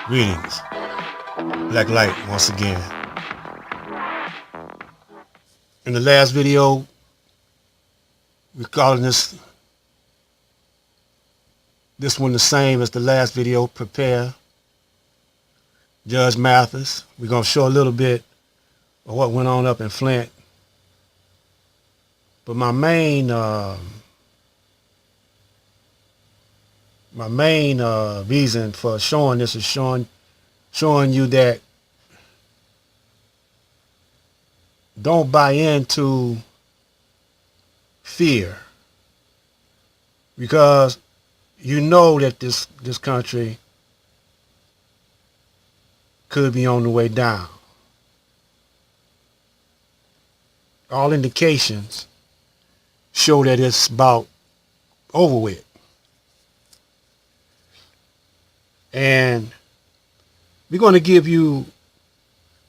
Greetings. Black Light once again. In the last video, we're calling this one the same as the last video, Prepare. Judge Malthus. We're going to show a little bit of what went on up in Flint. But my main reason for showing this is showing you that don't buy into fear, because you know that this country could be on the way down. All indications show that it's about over with. And we're going to give you,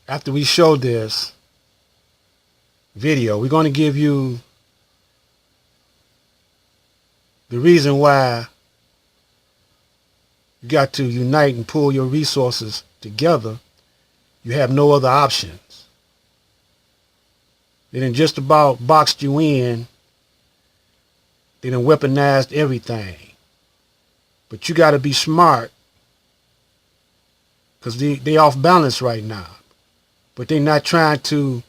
after we show this video, we're going to give you the reason why you got to unite and pull your resources together. You have no other options. They done just about boxed you in. They done weaponized everything. But you got to be smart, because they off balance right now. But they're not trying to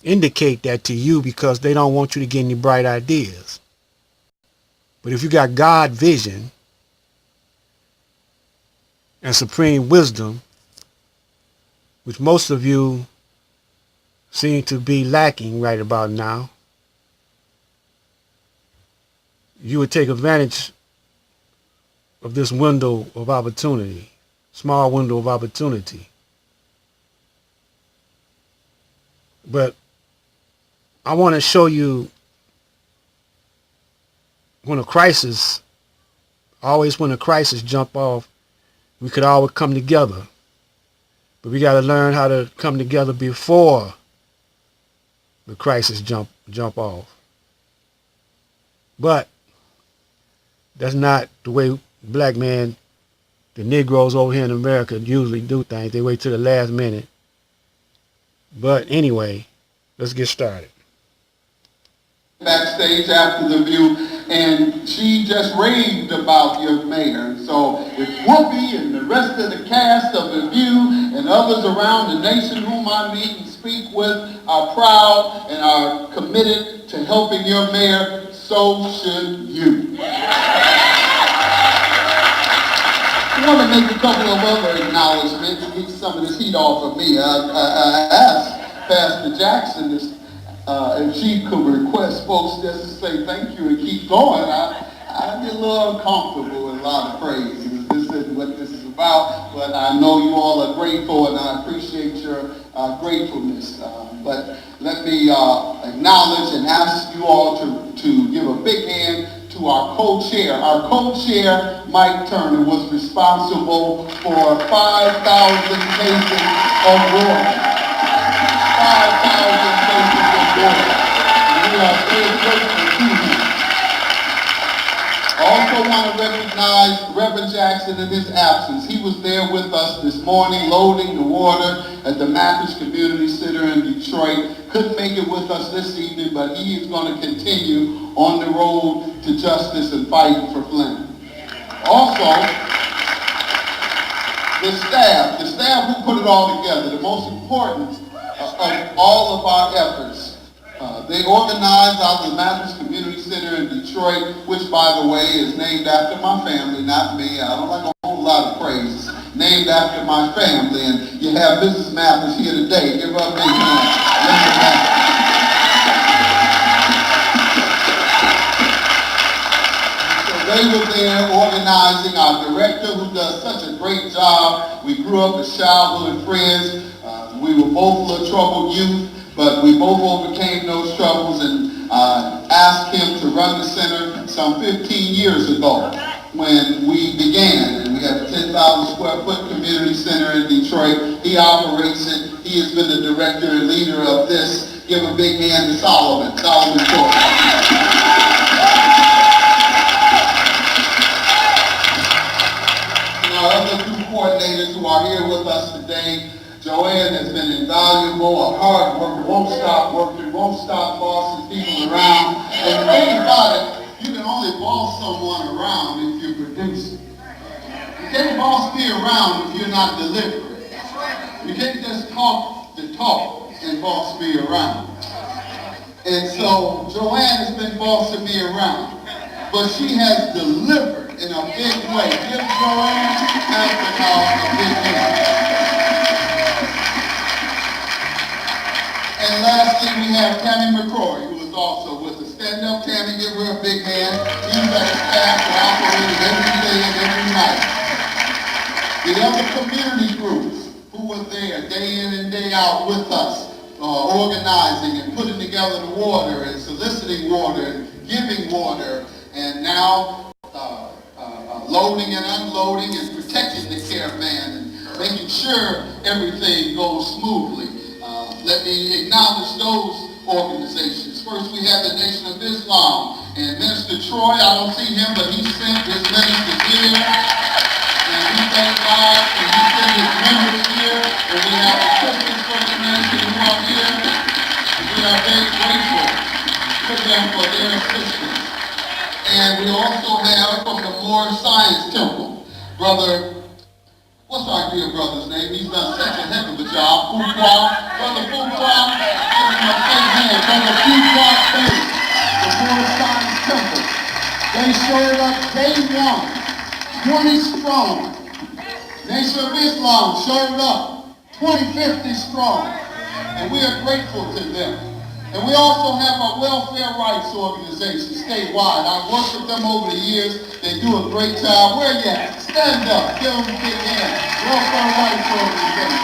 indicate that to you because they don't want you to get any bright ideas. But if you got God vision and supreme wisdom, which most of you seem to be lacking right about now, you would take advantage of this window of opportunity. Small window of opportunity. But I want to show you when a crisis jump off, we could always come together. But we got to learn how to come together before the crisis jump off. But that's not the way black men, the Negroes over here in America, usually do things. They wait till the last minute. But anyway, let's get started. Backstage after the view, and she just raved about your mayor. So if Whoopi and the rest of the cast of the view and others around the nation whom I meet and speak with are proud and are committed to helping your mayor, so should you. I want to make a couple of other acknowledgments to get some of this heat off of me. I asked Pastor Jackson if she could request folks just to say thank you and keep going. I get a little uncomfortable with a lot of praise. This isn't what this is about, but I know you all are grateful, and I appreciate your gratefulness. But let me acknowledge and ask you all to give a big hand to our co-chair. Our co-chair, Mike Turner, was responsible for 5,000 cases of water. 5,000 cases of water. And we are very grateful to him. I also want to recognize Reverend Jackson in his absence. He was there with us this morning loading the water at the Malthus Community Center in Detroit. Couldn't make it with us this evening, but he is going to continue on the road to justice and fighting for Flint. Also, the staff who put it all together, the most important of all of our efforts. They organized out of the Malthus Community Center in Detroit, which, by the way, is named after my family, not me. I don't like a whole lot of praise. Named after my family. And you have Mrs. Malthus here today. Give her a big hand. They were there organizing. Our director, who does such a great job. We grew up as childhood friends. We were both a little troubled youth, but we both overcame those troubles and asked him to run the center some 15 years ago when we began. And we have a 10,000 square foot community center in Detroit. He operates it. He has been the director and leader of this. Give a big hand to Solomon. Solomon Short. ladies who are here with us today. Joanne has been invaluable, a hard worker, won't stop working, won't stop bossing people around. And the thing about it, you can only boss someone around if you're producing. You can't boss me around if you're not delivering. You can't just talk the talk and boss me around. And so Joanne has been bossing me around, but she has delivered in a big way. Give Joanne a big hand. And lastly, we have Tammy McCrory, who is also with us. Stand up, Tammy, give her a big hand. These are the staff that operate every day and every night. The other community groups who were there day in and day out with us, organizing and putting together the water and soliciting water and giving water, and now loading and unloading and protecting the caravan and making sure everything goes smoothly. Let me acknowledge those organizations. First, we have the Nation of Islam, and Minister Troy, I don't see him, but he sent his ministers here, and we thank God, and he sent his members here, and we have the Christian First Nation who are here, and we are very grateful to them for their assistance. And we also have from the Moore Science Temple, Brother, what's our dear brother's name? He's done such a heck of a job. Brother Fuqua, give him a big hand. Brother Fuqua, the Moore Science Temple. They showed up day one, 20 strong. Nation of Islam showed up 2050 strong. And we are grateful to them. And we also have a welfare rights organization statewide. I've worked with them over the years. They do a great job. Where you at? Stand up. Give them a big hand. Welfare rights organization.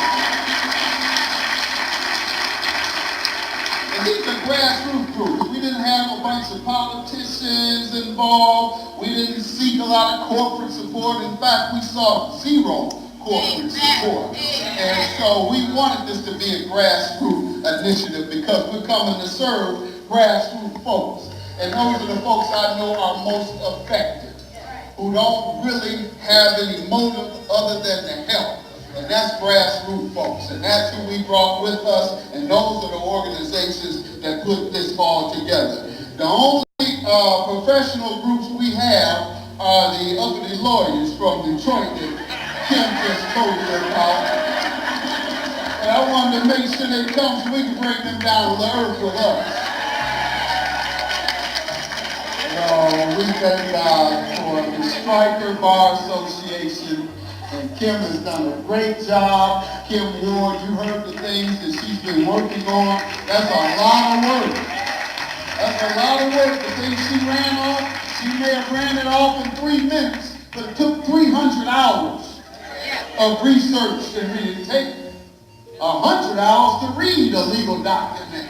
And these are grassroots groups. We didn't have a bunch of politicians involved. We didn't seek a lot of corporate support. In fact, we saw zero corporate support. And so we wanted this to be a grassroots initiative because we're coming to serve grassroots folks. And those are the folks I know are most affected, who don't really have any motive other than to help. And that's grassroots folks. And that's who we brought with us. And those are the organizations that put this all together. The only professional groups we have are the ugly lawyers from Detroit that Kim just told you about. And I wanted to make sure they come so we can bring them down to the earth with us. We thank God for the Striker Bar Association. And Kim has done a great job. Kim Ward, you heard the things that she's been working on. That's a lot of work. That's a lot of work. The things she ran off, she may have ran it off in 3 minutes, but it took 300 hours of research and reading. It takes 100 hours to read a legal document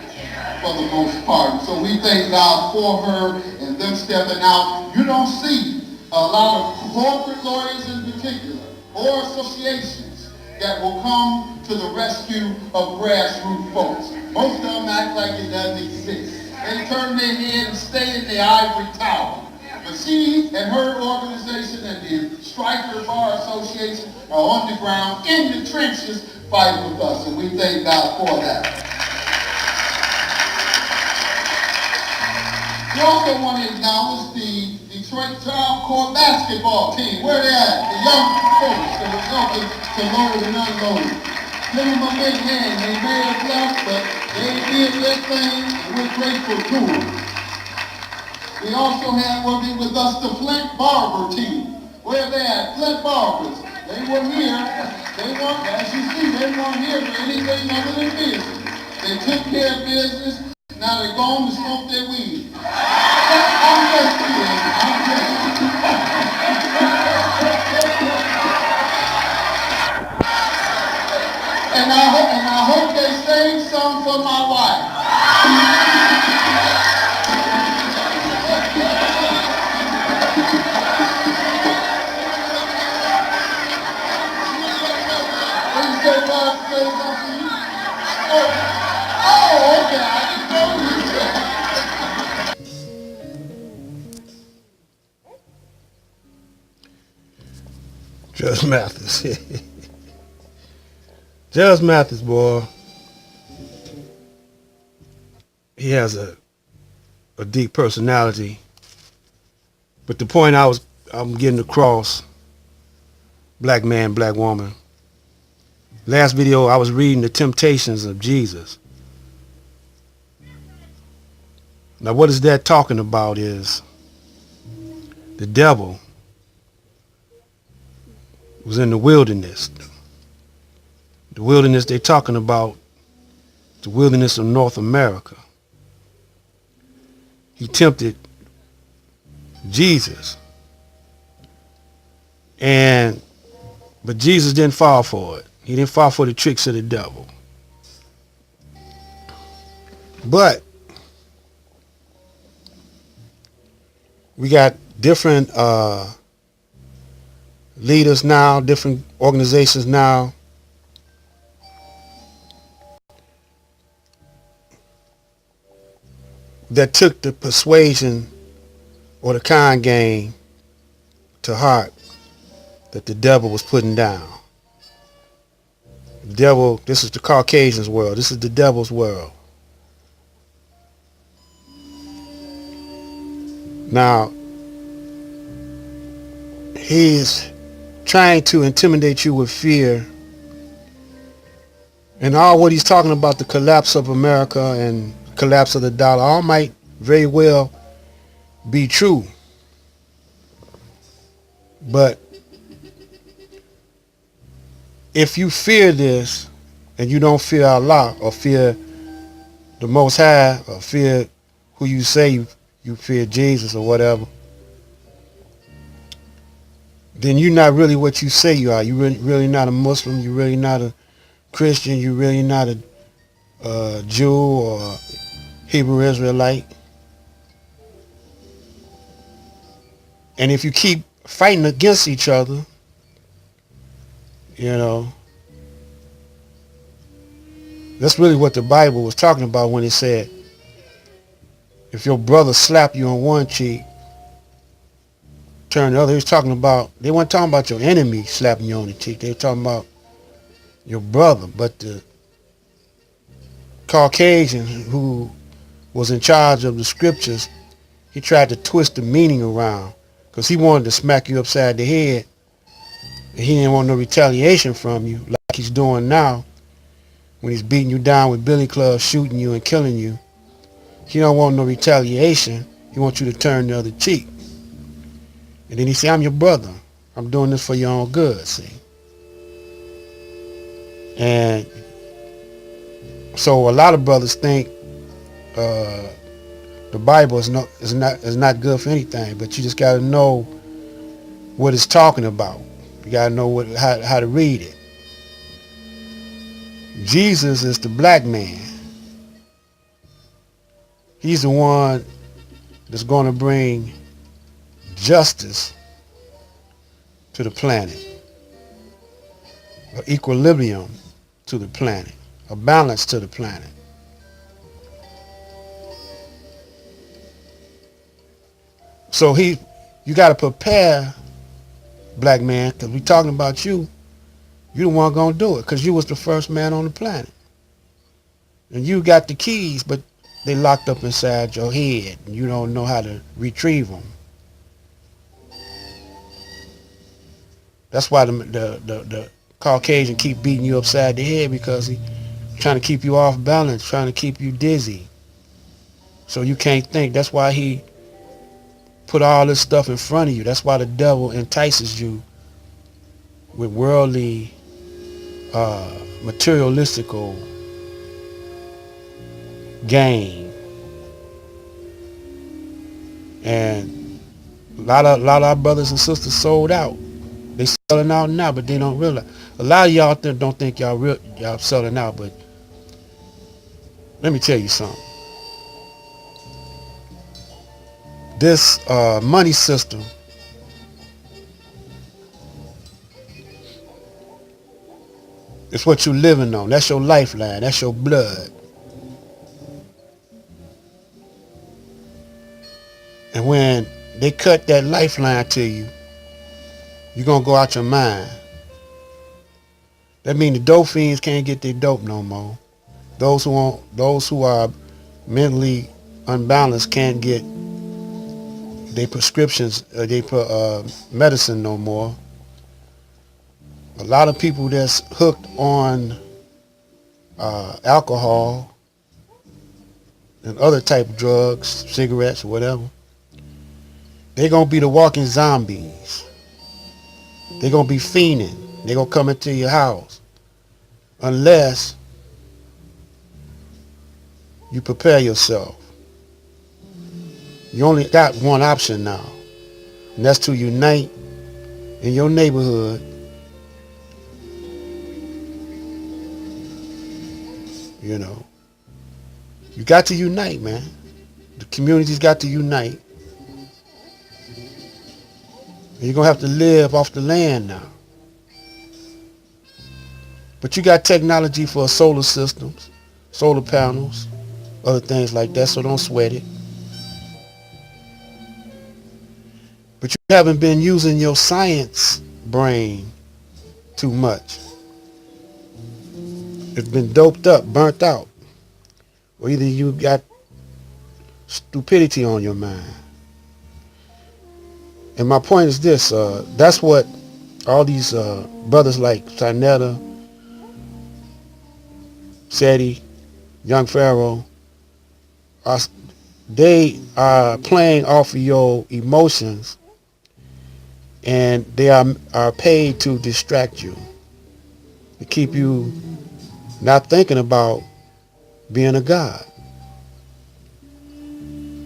for the most part. So we thank God for her and them stepping out. You don't see a lot of corporate lawyers in particular or associations that will come to the rescue of grassroots folks. Most of them act like it doesn't exist. They turn their head and stay in the ivory tower. But she and her organization and the Striker Bar Association are on the ground, in the trenches, fighting with us. And we thank God for that. We also want to acknowledge the Detroit Child Court basketball team. Where they at? The young folks that are helping to load and unload. Give them a big hand. They may have left, but they did their thing, and we're grateful to them. We also have working with us the Flint Barber team. Where they at? Flint Barbers. They were here. They weren't, as you see, they weren't here for anything other than business. They took care of business. Now they're going to smoke their weed. I'm just kidding. I'm just and I hope they sing some for my wife. Oh, okay. I didn't know you. Just Malthus. Judge Malthus, boy, he has a deep personality. But the point I'm getting across, black man, black woman. Last video I was reading the temptations of Jesus. Now what is that talking about is the devil was in the wilderness. The wilderness they're talking about, the wilderness of North America. He tempted Jesus. But Jesus didn't fall for it. He didn't fall for the tricks of the devil. But we got different leaders now, different organizations now that took the persuasion or the con game to heart that the devil was putting down. The devil, this is the Caucasian's world. This is the devil's world. Now, he's trying to intimidate you with fear. And all what he's talking about, the collapse of America and collapse of the dollar, all might very well be true. But if you fear this and you don't fear Allah or fear the Most High or fear who you say you fear, Jesus or whatever, then you're not really what you say you are. You're really not a Muslim. You're really not a Christian. You're really not a Jew or Hebrew Israelite. And if you keep fighting against each other, you know, that's really what the Bible was talking about when it said, if your brother slap you on one cheek, turn the other. He was talking about, they weren't talking about your enemy slapping you on the cheek. They were talking about your brother. But the Caucasian who was in charge of the scriptures, he tried to twist the meaning around because he wanted to smack you upside the head. And he didn't want no retaliation from you like he's doing now when he's beating you down with billy clubs, shooting you and killing you. He don't want no retaliation. He wants you to turn the other cheek. And then he said, I'm your brother. I'm doing this for your own good, see. And so a lot of brothers think the Bible is not good for anything, but you just got to know what it's talking about. You got to know how to read it. Jesus is the black man. He's the one that's going to bring justice to the planet, an equilibrium to the planet, a balance to the planet. So you got to prepare, black man, because we talking about you. You the one going to do it because you was the first man on the planet. And you got the keys, but they locked up inside your head and you don't know how to retrieve them. That's why the Caucasian keep beating you upside the head, because he trying to keep you off balance, trying to keep you dizzy so you can't think. That's why he put all this stuff in front of you. That's why the devil entices you with worldly, materialistical gain. And a lot of our brothers and sisters sold out. They selling out now, but they don't realize. A lot of y'all don't think y'all selling out, but let me tell you something. This money system is what you're living on. That's your lifeline. That's your blood. And when they cut that lifeline to you, you're going to go out your mind. That means the dope fiends can't get their dope no more. Those who are mentally unbalanced can't get their prescriptions, their medicine no more. A lot of people that's hooked on alcohol and other type of drugs, cigarettes, or whatever, they're gonna be the walking zombies. They're gonna be fiending. They're gonna come into your house unless you prepare yourself. You only got one option now, and that's to unite in your neighborhood. You know, you got to unite, man. The community's got to unite. And you're gonna have to live off the land now. But you got technology for solar systems, solar panels, other things like that, so don't sweat it. But you haven't been using your science brain too much. It's been doped up, burnt out. Or either you got stupidity on your mind. And my point is this, that's what all these brothers like Sinetta, Seti, Young Pharaoh, they are playing off of your emotions, and they are paid to distract you, to keep you not thinking about being a god.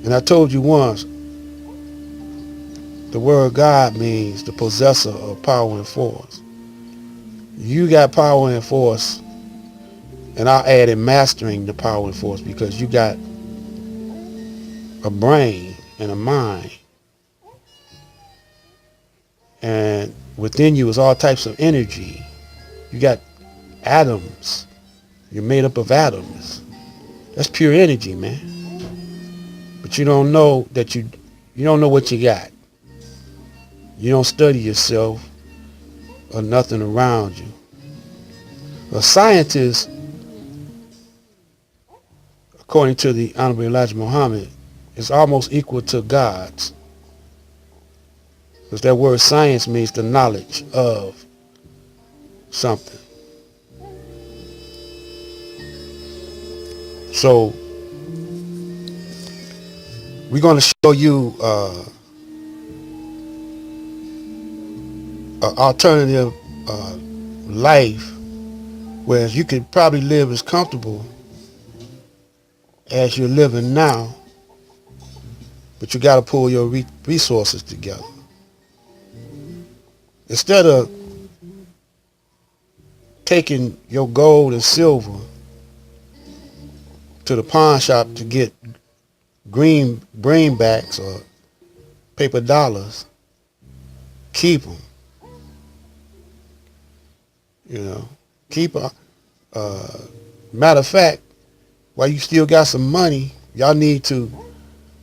And I told you once, the word God means the possessor of power and force. You got power and force, and I added mastering the power and force, because you got a brain and a mind, and within you is all types of energy. You got atoms. You're made up of atoms. That's pure energy, man. But you don't know that you don't know what you got. You don't study yourself or nothing around you. A scientist, according to the Honorable Elijah Muhammad, is almost equal to gods. Because that word science means the knowledge of something. So we're going to show you an alternative life where you could probably live as comfortable as you're living now, but you got to pull your resources together. Instead of taking your gold and silver to the pawn shop to get greenbacks or paper dollars, keep them. You know, keep them. Matter of fact, while you still got some money, y'all need to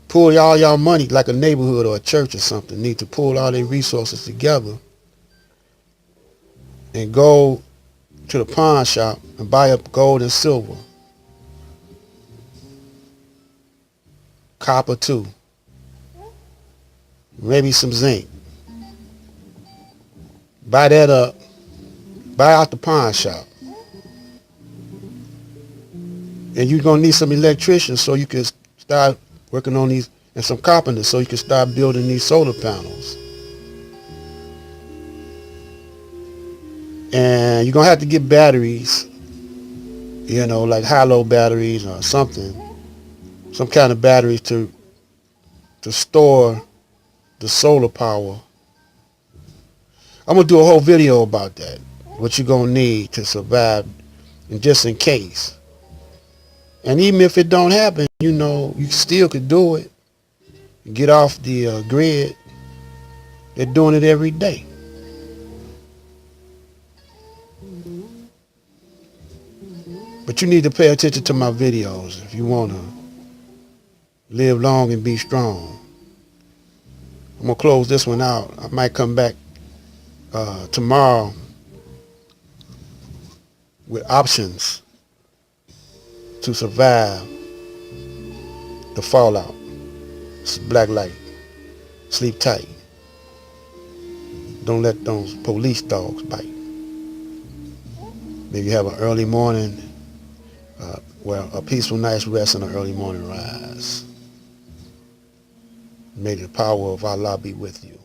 pull all y'all money, like a neighborhood or a church or something, need to pull all their resources together and go to the pawn shop and buy up gold and silver. Copper too. Maybe some zinc. Buy that up. Buy out the pawn shop. And you're going to need some electricians so you can start working on these, and some carpenters so you can start building these solar panels. And you're going to have to get batteries, you know, like high-low batteries or something, some kind of batteries to store the solar power. I'm going to do a whole video about that, what you're going to need to survive, and just in case. And even if it don't happen, you know, you still could do it. Get off the grid. They're doing it every day. But you need to pay attention to my videos if you want to live long and be strong. I'm going to close this one out. I might come back tomorrow with options to survive the fallout. Black light. Sleep tight. Don't let those police dogs bite. Maybe have an early morning, a peaceful night's rest and an early morning rise. May the power of Allah be with you.